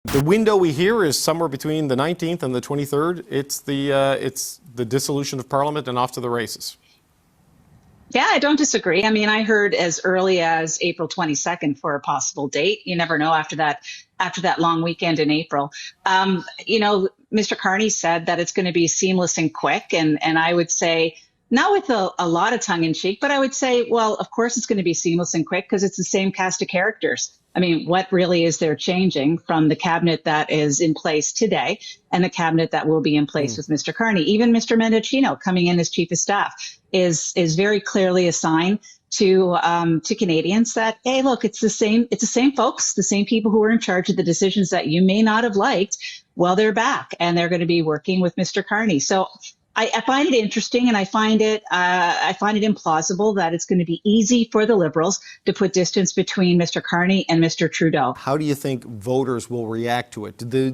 The window we hear is somewhere between the 19th and the 23rd. It's the dissolution of Parliament and off to the races. Yeah, I don't disagree. I mean, I heard as early as April 22nd for a possible date. You never know after that long weekend in April. Mr. Carney said that it's going to be seamless and quick, and I would say not with a lot of tongue in cheek, but I would say, well, of course it's going to be seamless and quick because it's the same cast of characters. I mean, what really is there changing from the cabinet that is in place today and the cabinet that will be in place with Mr. Carney? Even Mr. Mendocino coming in as chief of staff is very clearly a sign to Canadians that, hey, look, it's the same folks, the same people who are in charge of the decisions that you may not have liked. Well, they're back and they're going to be working with Mr. Carney. So I find it interesting, and I find it implausible that it's going to be easy for the Liberals to put distance between Mr. Carney and Mr. Trudeau. How do you think voters will react to it? Do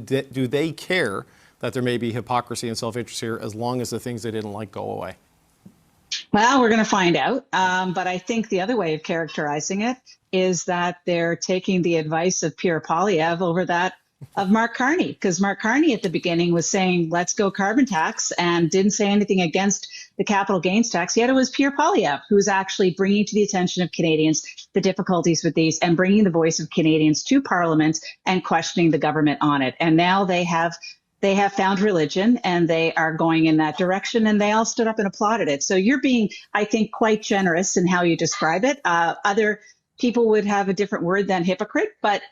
they care that there may be hypocrisy and self-interest here as long as the things they didn't like go away? Well, we're going to find out. But I think the other way of characterizing it is that they're taking the advice of Pierre Poilievre over that of Mark Carney, because Mark Carney at the beginning was saying, let's go carbon tax, and didn't say anything against the capital gains tax. Yet it was Pierre Poilievre who's actually bringing to the attention of Canadians the difficulties with these and bringing the voice of Canadians to Parliament and questioning the government on it. And now they have found religion and they are going in that direction, and they all stood up and applauded it. So you're being, I think, quite generous in how you describe it. Other people would have a different word than hypocrite, but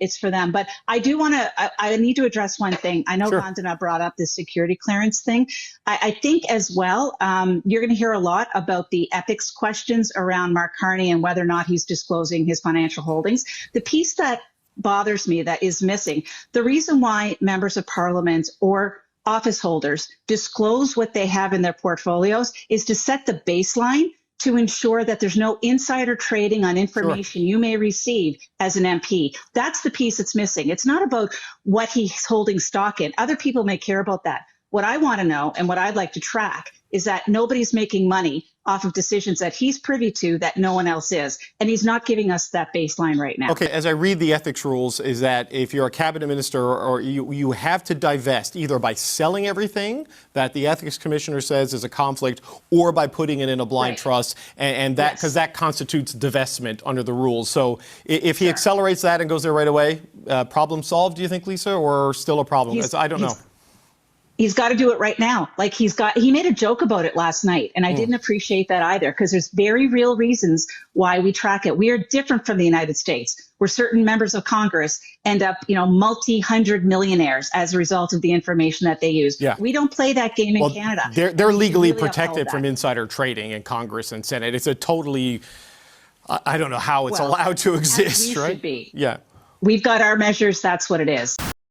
it's for them. But I need to address one thing. I know Sure. Vandana brought up the security clearance thing. I think as well, you're going to hear a lot about the ethics questions around Mark Carney and whether or not he's disclosing his financial holdings. The piece that bothers me that is missing, the reason why members of Parliament or office holders disclose what they have in their portfolios is to set the baseline to ensure that there's no insider trading on information you may receive as an MP. That's the piece that's missing. It's not about what he's holding stock in. Other people may care about that. What I want to know and what I'd like to track is that nobody's making money off of decisions that he's privy to that no one else is. And he's not giving us that baseline right now. Okay, as I read the ethics rules, is that if you're a cabinet minister or you have to divest either by selling everything that the ethics commissioner says is a conflict, or by putting it in a blind trust, and that because that constitutes divestment under the rules. So if he accelerates that and goes there right away, problem solved, do you think, Lisa, or still a problem? I don't know. He's got to do it right now. Like he made a joke about it last night, and I didn't appreciate that either, because there's very real reasons why we track it. We are different from the United States, where certain members of Congress end up, multi-hundred millionaires as a result of the information that they use. Yeah. We don't play that game in Canada. They're legally protected from insider trading in Congress and Senate. It's a totally, I don't know how it's allowed to exist, right? Should be. Yeah. We've got our measures. That's what it is.